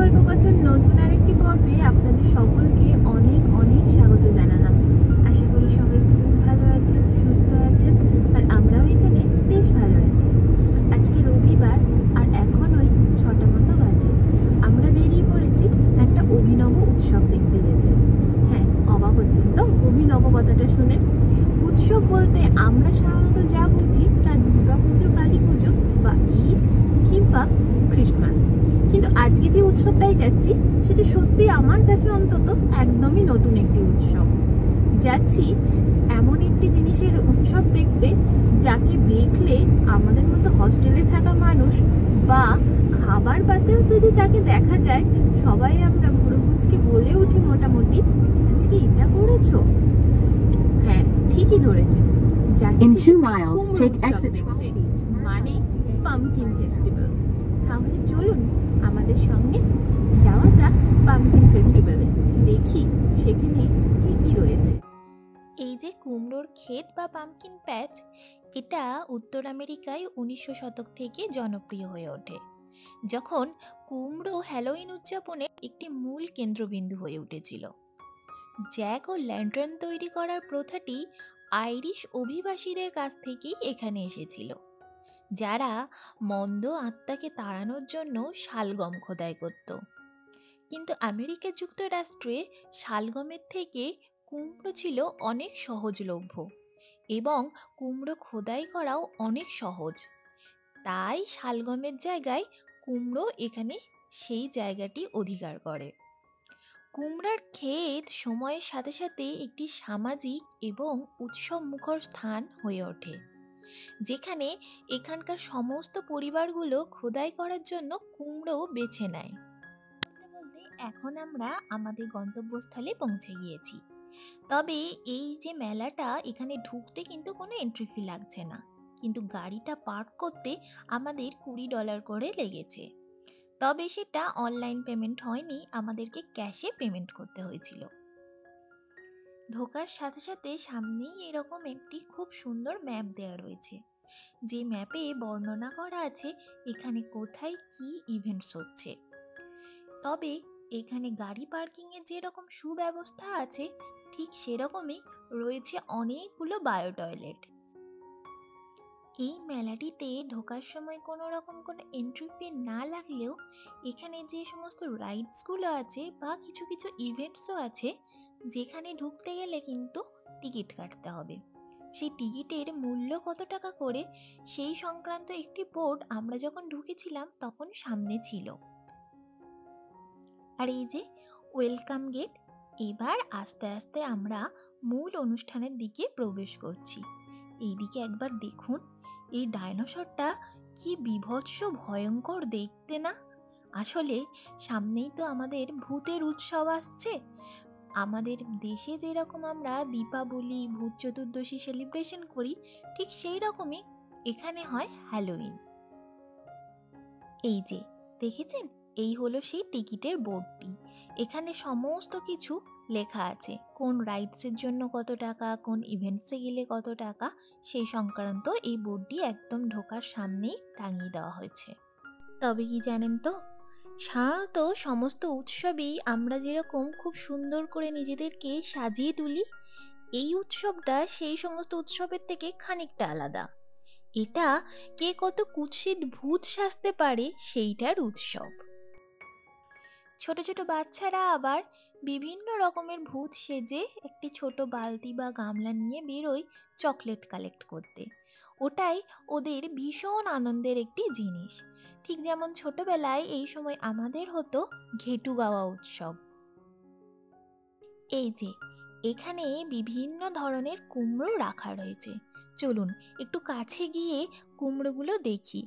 গল্পকথার নতুন আরেকটি পর্বে আপনাদের সকলকে অনেক অনেক স্বাগত জানালাম। আশা করি সবাই খুব ভালো আছেন, সুস্থ আছেন, আর আমরাও এখানে বেশ ভালো আছি। আজকে রবিবার আর এখন ওই 6টা মতো বাজে। আমরা বেরিয়ে পড়েছি একটা অভিনব উৎসব দেখতে যেতে। হ্যাঁ, অবাক হচ্ছেন তো অভিনব কথাটা শুনে? উৎসব বলতে আমরা সাধারণত যা বুঝি তা দুর্গাপুজো, কালী পুজো বা ঈদ কিংবা খ্রিস্টমাস। কিন্তু আজকে যে উৎসবটাই যাচ্ছি সেটা সত্যি আমার কাছে অন্তত একদমই নতুন একটি উৎসব। যাচ্ছি এমন একটি জিনিসের উৎসব দেখতে যাকে দেখলে আমাদের মতো হস্টেলে থাকা মানুষ বা খাবার পাতেও যদি তাকে দেখা যায়, সবাই আমরা ভুরুকুচকে বলে উঠি মোটামুটি, আজকে এটা করেছো? হ্যাঁ, ঠিকই ধরেছে, যাচ্ছি মানে পাম্পকিন ফেস্টিভ্যাল। তাহলে চলুন আমাদের সঙ্গে যাওয়া যাক পাম্পকিন ফেস্টিভ্যালে, দেখি সেখানে কি কি রয়েছে। এই যে কুমড়োর ক্ষেত বা পাম্পকিন প্যাচ, এটা উত্তর আমেরিকায় 1900 শতক থেকে জনপ্রিয় হয়ে ওঠে, যখন কুমড়ো হ্যালোউইন উদযাপনের একটি মূল কেন্দ্রবিন্দু হয়ে উঠেছিল। জ্যাক ও ল্যান্টার্ন তৈরি করার প্রথাটি আইরিশ অভিবাসীদের কাছ থেকেই এখানে এসেছিল, যারা মন্দ আত্মাকে তাড়ানোর জন্য শালগম খোদাই করত। কিন্তু আমেরিকা যুক্তরাষ্ট্রে শালগমের থেকে কুমড়ো ছিল অনেক সহজলভ্য এবং কুমড়ো খোদাই করাও অনেক সহজ। তাই শালগমের জায়গায় কুমড়ো এখানে সেই জায়গাটি অধিকার করে। কুমড়ার ক্ষেত সময়ের সাথে সাথে একটি সামাজিক এবং উৎসব মুখর স্থান হয়ে ওঠে, যেখানে এখানকার সমস্ত পরিবারগুলো খোদাই করার জন্য কুমড়ো বেছে নেয়। এখন আমরা আমাদের গন্তব্যস্থলে পৌঁছে গিয়েছি। তবে এই যে মেলাটা, এখানে ঢুকতে কিন্তু কোনো এন্ট্রি ফি লাগছে না, কিন্তু গাড়িটা পার্ক করতে আমাদের $20 করে লেগেছে। তবে সেটা অনলাইন পেমেন্ট হয়নি, আমাদেরকে ক্যাশে পেমেন্ট করতে হয়েছিল। ঢোকার সাথে সাথে সামনেই এরকম একটি খুব সুন্দর ম্যাপ দেওয়া রয়েছে, যে ম্যাপে বর্ণনা করা আছে এখানে কোথায় কি ইভেন্টস হচ্ছে। তবে এখানে গাড়ি পার্কিং এর যেরকম সুব্যবস্থা আছে, ঠিক সেরকমই রয়েছে অনেকগুলো বায়ো টয়লেট। এই মেলাটিতে ঢোকার সময় কোনো রকম কোনো এন্ট্রি ফি না লাগলেও এখানে যে সমস্ত রাইডস গুলো আছে বা কিছু কিছু ইভেন্টসও আছে, যেখানে ঢুকতে গেলে কিন্তু টিকিট কাটতে হবে। সেই টিকিটের মূল্য কত টাকা করে সেই সংক্রান্ত একটি বোর্ড আমরা যখন ঢুকেছিলাম তখন সামনে ছিল। আর এই যে ওয়েলকাম গেট। এবার আস্তে আস্তে আমরা মূল অনুষ্ঠানের দিকে প্রবেশ করছি। এইদিকে একবার দেখুন, এই ডাইনোসরটা কি বীভৎস ভয়ঙ্কর দেখতে না? আসলে সামনেই তো আমাদের ভূতের উৎসব আসছে। আমাদের দেশে যেরকম আমরা দীপাবলি, ভূত চতুর্দশী সেলিব্রেশন করি, ঠিক সেই রকমই এখানে হয় হ্যালোউইন। এই যে দেখেছেন, এই হলো সেই টিকিটের বোর্ডটি। এখানে সমস্ত কিছু লেখা আছে, কোন রাইডসের জন্য কত টাকা, কোন ইভেন্টসে গেলে কত টাকা, সেই সংক্রান্ত এই বোর্ডটি একদম ঢোকার সামনেই টাঙিয়ে দেওয়া হয়েছে। তবে কি জানেন তো, সাধারণত সমস্ত উৎসবেই আমরা যেরকম খুব সুন্দর করে নিজেদেরকে সাজিয়ে তুলি, এই উৎসবটা সেই সমস্ত উৎসবের থেকে খানিকটা আলাদা। এটা কে কত কুৎসিত ভূত সাজতে পারে সেইটার উৎসব। ছোট ছোট বাচ্চারা আবার বিভিন্ন রকমের ভূত সেজে একটি ছোট বালতি বা গামলা নিয়ে বেরোয় চকলেট কালেক্ট করতে। ওটাই ওদের ভীষণ আনন্দের একটি জিনিস। ঠিক যেমন ছোটবেলায় এই সময় আমাদের হতো ঘেটু গাওয়া উৎসব। এই যে এখানে বিভিন্ন ধরনের কুমড়ো রাখা রয়েছে। চলুন একটু কাছে গিয়ে কুমড়োগুলো দেখি।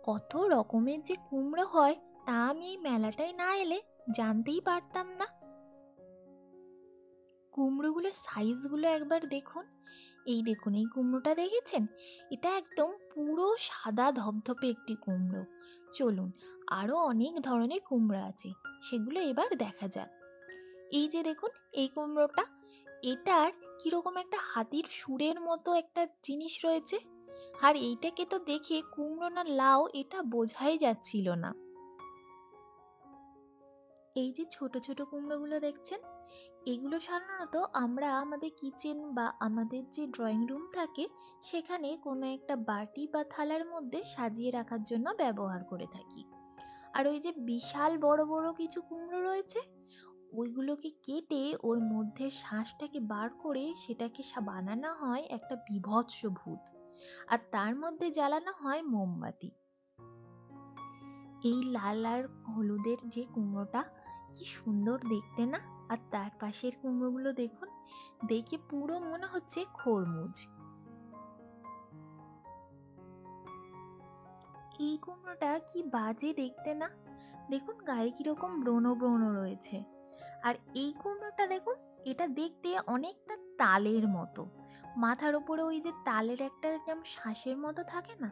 কত রকমের যে কুমড়ো হয় তা আমি এই মেলাটায় না এলে জানতেই পারতাম না। কুমড়োগুলোর সাইজগুলো একবার দেখুন। এই দেখুন, এই কুমড়োটা দেখেছেন? এটা একদম পুরো সাদা ধবধবে একটি কুমড়ো। চলুন আরো অনেক ধরনের কুমড়ো আছে, সেগুলো এবার দেখা যাক। এই যে দেখুন, এই কুমড়োটা, এটার কিরকম একটা হাতির সুরের মতো একটা জিনিস রয়েছে। আর এইটাকে তো দেখে কুমড়ো না লাউ এটা বোঝাই যাচ্ছিল না। এই যে ছোট ছোট কুমড়োগুলো দেখছেন, এগুলো সাধারণত আমরা আমাদের কিচেন বা আমাদের যে ড্রয়িং রুম থাকে সেখানে কোনো একটা বাটি বা থালার মধ্যে সাজিয়ে রাখার জন্য ব্যবহার করে থাকি। আর ওই যে বিশাল বড় বড় কিছু কুমড়ো রয়েছে, ওইগুলোকে কেটে ওর মধ্যে শাঁসটাকে বার করে সেটাকে বানানো হয় একটা বীভৎস ভূত, আর তার মধ্যে জ্বালানো হয় মোমবাতি। এই লাল আর হলুদের যে কুমড়োটা, কি সুন্দর দেখতে না? আর তার পাশের কুমড়োগুলো দেখুন, দেখে পুরো মনে হচ্ছে খরমুজ। এই কুমড়োটা কি বাজে দেখতে না? দেখুন গায়ে কিরকম ব্রণ ব্রণ রয়েছে। আর এই কুমড়োটা দেখুন, এটা দেখতে অনেকটা তালের মতো। মাথার উপরে ওই যে তালের একটা একদম শ্বাসের মতো থাকে না,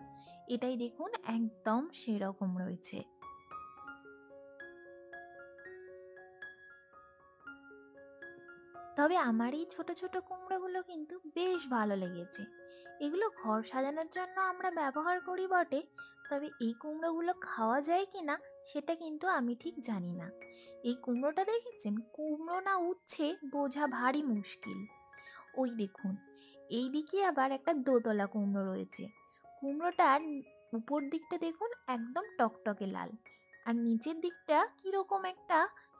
এটাই দেখুন একদম সেরকম রয়েছে। তবে আমার এই ছোট ছোট কুমড়োগুলো কিন্তু বেশ ভালো লেগেছে। এগুলো ঘর সাজানোর জন্য আমরা ব্যবহার করি বটে, তবে এই কুমড়োগুলো খাওয়া যায় কিনা সেটা কিন্তু আমি ঠিক জানি না। এই কুমড়োটা দেখেছেন, কুমড়ো না উচ্ছে বোঝা ভারী মুশকিল। ওই দেখুন, এই দিকে আবার একটা দোতলা কুমড়ো রয়েছে। কুমড়োটার উপর দিকটা দেখুন একদম টকটকে লাল, আর নিচের দিকটা কিরকম একটা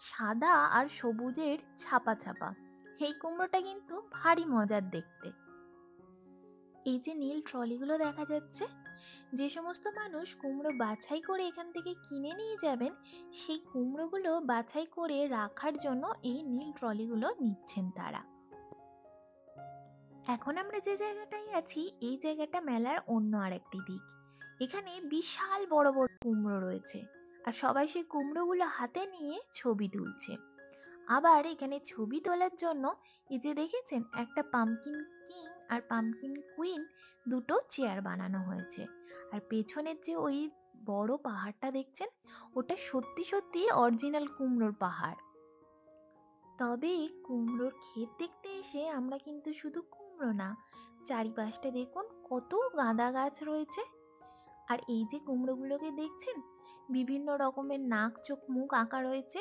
সাদা আর সবুজের ছাপা ছাপা। এই কুমড়োটা কিন্তু ভারী মজার দেখতে। এই যে নীল ট্রলিগুলো দেখা যাচ্ছে, যে সমস্ত মানুষ কুমড়ো বাছাই করে এখান থেকে কিনে নিয়ে যাবেন, সেই কুমড়োগুলো বাছাই করে রাখার জন্য এই নীল ট্রলিগুলো নিচ্ছেন তারা। এখন আমরা যে জায়গাটায় আছি, এই জায়গাটা মেলার অন্য আরেকটি দিক। এখানে বিশাল বড় বড় কুমড়ো রয়েছে, আর সবাই সেই কুমড়োগুলো হাতে নিয়ে ছবি তুলছে। আবার এখানে ছবি তোলার জন্য এই যে দেখেছেন, একটা পাম্পকিন কিং আর পাম্পকিন কুইন দুটো চেয়ার বানানো হয়েছে। আর পেছনের যে ওই বড় পাহাড়টা দেখছেন, ওটা সত্যি সত্যি অরিজিনাল কুমড়োর পাহাড়। তবে কুমড়োর ক্ষেত দেখতে এসে আমরা কিন্তু শুধু কুমড়ো না, চারিপাশটা দেখুন কত গাঁদা গাছ রয়েছে। আর এই যে কুমড়োগুলোকে দেখছেন, বিভিন্ন রকমের নাক চোখ মুখ আঁকা রয়েছে।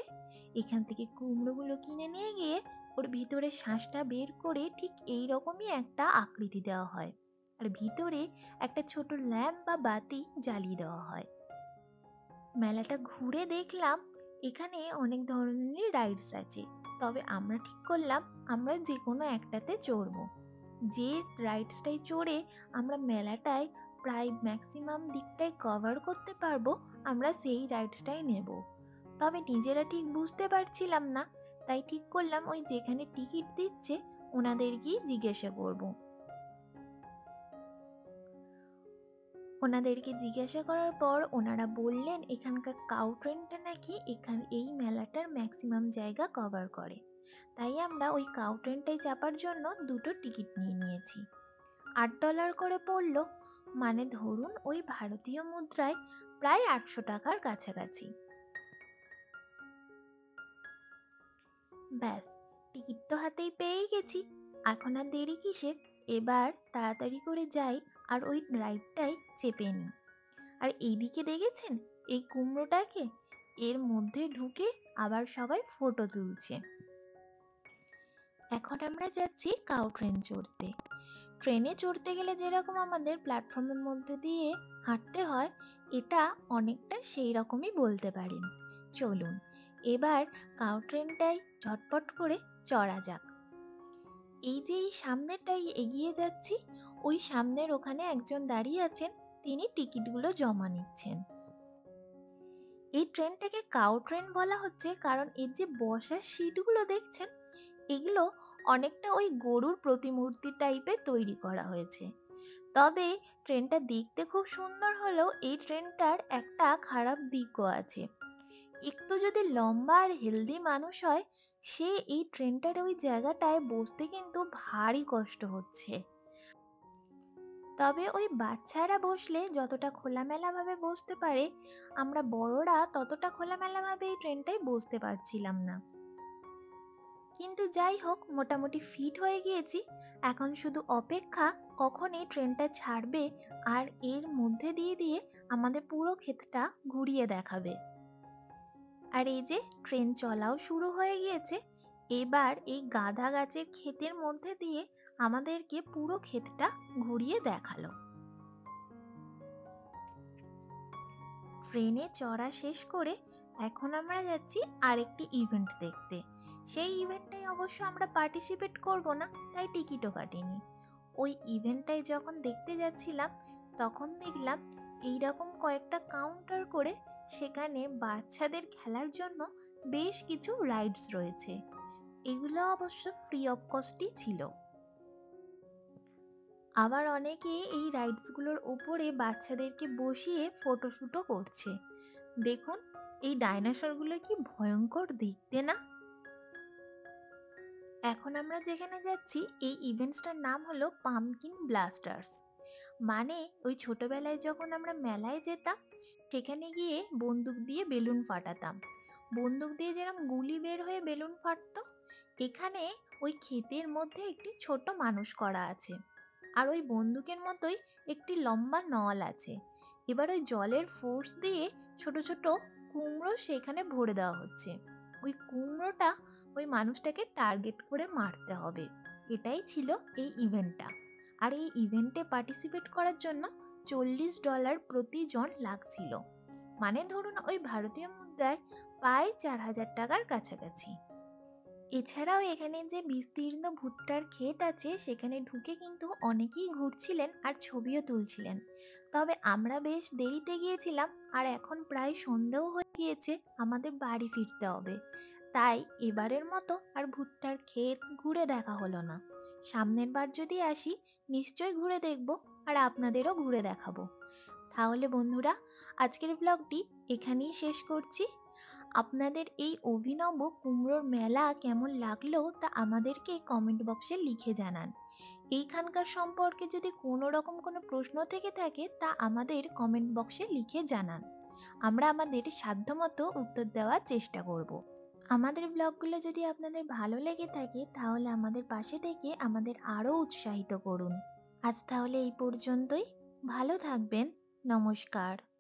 এখান থেকে কুমড়োগুলো কিনে নিয়ে গিয়ে ওর ভিতরে শ্বাসটা বের করে ঠিক এই রকমই একটা আকৃতি দেওয়া হয়, আর ভিতরে একটা ছোট ল্যাম্প বা বাতি জ্বালিয়ে দেওয়া হয়। মেলাটা ঘুরে দেখলাম এখানে অনেক ধরনেরই রাইডস আছে, তবে আমরা ঠিক করলাম আমরা যে কোনো একটাতে চড়বো। যে রাইডসটাই চড়ে আমরা মেলাটায় প্রায় ম্যাক্সিমাম দিকটাই কভার করতে পারবো, আমরা সেই রাইডসটাই নেব। তবে নিজেরা ঠিক বুঝতে পারছিলাম না, তাই ঠিক করলাম ওই যেখানে টিকিট দিচ্ছে ওনাদেরকেই জিজ্ঞাসা করব। ওনাদেরকে জিজ্ঞাসা করার পর ওনারা বললেন এখানকার কাউ ট্রেনটা নাকি এই মেলাটার ম্যাক্সিমাম জায়গা কভার করে। তাই আমরা ওই কাউ ট্রেনটায় চাপার জন্য দুটো টিকিট নিয়ে নিয়েছি। $8 করে পড়লো, মানে ধরুন ওই ভারতীয় মুদ্রায় প্রায় 800 টাকার কাছাকাছি। ব্যাস, টিকিট তো হাতেই পেয়েই গেছি, এখন আর দেরি কিসের? এবার তাড়াতাড়ি করে যাই আর ওই রাইডটাই চেপে নিই। আর এইদিকে দেখেছেন এই কুমড়োটাকে, এর মধ্যে ঢুকে আবার সবাই ফটো তুলছে। এখন আমরা যাচ্ছি কাউ ট্রেন চড়তে। ট্রেনে চড়তে গেলে যেরকম আমাদের প্ল্যাটফর্মের মধ্যে দিয়ে হাঁটতে হয়, এটা অনেকটা সেই রকমই বলতে পারেন। চলুন এবার কাউ ট্রেনটাই ঝটপট করে চড়া যাক। এই যে এই সামনেটাই এগিয়ে যাচ্ছি, ওই সামনের ওখানে একজন দাঁড়িয়ে আছেন, তিনি টিকিটগুলো জমা নিচ্ছেন। এই ট্রেনটাকে কাউ ট্রেন বলা হচ্ছে কারণ এর যে বসার সিটগুলো দেখছেন, এগুলো অনেকটা ওই গরুর প্রতিমূর্তি টাইপের তৈরি করা হয়েছে। তবে ট্রেনটা দেখতে খুব সুন্দর হলেও এই ট্রেনটার একটা খারাপ দিকও আছে। একটু যদি লম্বা আর হেলদি মানুষ হয়, সে এই ট্রেনটার ওই জায়গাটায় বসতে কিন্তু ভারী কষ্ট হচ্ছে। তবে ওই বাচ্চারা বসলে যতটা খোলামেলা ভাবে বসতে পারে, আমরা বড়রা ততটা খোলামেলা ভাবে এই ট্রেনটায় বসতে পারছিলাম না। কিন্তু যাই হোক, মোটামুটি ফিট হয়ে গিয়েছি। এখন শুধু অপেক্ষা কখন এই ট্রেনটা ছাড়বে আর এর মধ্যে দিয়ে দিয়ে আমাদের পুরো ক্ষেতটা ঘুরিয়ে দেখাবে। আর এই যে ট্রেন চলাও শুরু হয়ে গিয়েছে। এবার এই গাঁদা গাছের ক্ষেতের মধ্যে দিয়ে আমাদেরকে পুরো ক্ষেতটা ঘুরিয়ে দেখালো। ট্রেনে চড়া শেষ করে এখন আমরা যাচ্ছি আরেকটি ইভেন্ট দেখতে। সেই ইভেন্টটাই অবশ্য আমরা পার্টিসিপেট করব না, তাই টিকিটও কাটিনি। ওই ইভেন্টটাই যখন দেখতে যাচ্ছিলাম তখন দেখলাম এইরকম কয়েকটা কাউন্টার করে সেখানে বাচ্চাদের খেলার জন্য বেশ কিছু রাইডস রয়েছে। এগুলো অবশ্য ফ্রি অফ কস্টই ছিল। আবার অনেকে এই রাইডসগুলোর উপরে বাচ্চাদেরকে বসিয়ে ফটোশুটও করছে। দেখুন এই ডাইনোসরগুলো কি ভয়ঙ্কর দেখতে না? এখন আমরা যেখানে যাচ্ছি এই ইভেন্টসটার নাম হলো পাম্পকিন ব্লাস্টার্স। মানে ওই ছোটবেলায় যখন আমরা মেলায় যেতাম সেখানে গিয়ে বন্দুক দিয়ে বেলুন ফাটাতাম। বন্দুক দিয়ে যেরকম গুলি বের হয়ে বেলুন ফাটতো, এখানে ওই ক্ষেতের মধ্যে একটি ছোট মানুষ করা আছে। আর ওই বন্দুকের মতোই একটি লম্বা নল আছে। এবার ওই জলের ফোর্স দিয়ে ছোট ছোট কুমড়ো সেখানে ভরে দেওয়া হচ্ছে। ওই কুমড়োটা ওই মানুষটাকে টার্গেট করে মারতে হবে। এটাই ছিল এই ইভেন্টটা। আর এই ইভেন্টে পার্টিসিপেট করার জন্য $40 প্রতিজন লাগছিল। মানে ধরুন ওই ভারতীয় মুদ্রায় প্রায় 4,000 টাকার কাছাকাছি। এছাড়াও এখানে যে বিস্তীর্ণ ভুট্টার ক্ষেত আছে সেখানে ঢুকে কিন্তু অনেকেই ঘুরছিলেন আর ছবিও তুলছিলেন। তবে আমরা বেশ দেরিতে গিয়েছিলাম আর এখন প্রায় সন্ধ্যাও হয়ে গিয়েছে, আমাদের বাড়ি ফিরতে হবে। তাই এবারের মতো আর ভুট্টার ক্ষেত ঘুরে দেখা হলো না। সামনের বার যদি আসি নিশ্চয়ই ঘুরে দেখব আর আপনাদেরও ঘুরে দেখাবো। তাহলে বন্ধুরা, আজকের ব্লগটি এখানেই শেষ করছি। আপনাদের এই অভিনব কুমড়োর মেলা কেমন লাগলো তা আমাদেরকে কমেন্ট বক্সে লিখে জানান। এইখানকার সম্পর্কে যদি কোনো রকম কোনো প্রশ্ন থেকে থাকে তা আমাদের কমেন্ট বক্সে লিখে জানান। আমরা আমাদের সাধ্যমতো উত্তর দেওয়ার চেষ্টা করব। আমাদের ব্লগগুলো যদি আপনাদের ভালো লেগে থাকে তাহলে আমাদের পাশে থেকে আমাদের আরও উৎসাহিত করুন। আজ তাহলে এই পর্যন্তই। ভালো থাকবেন। নমস্কার।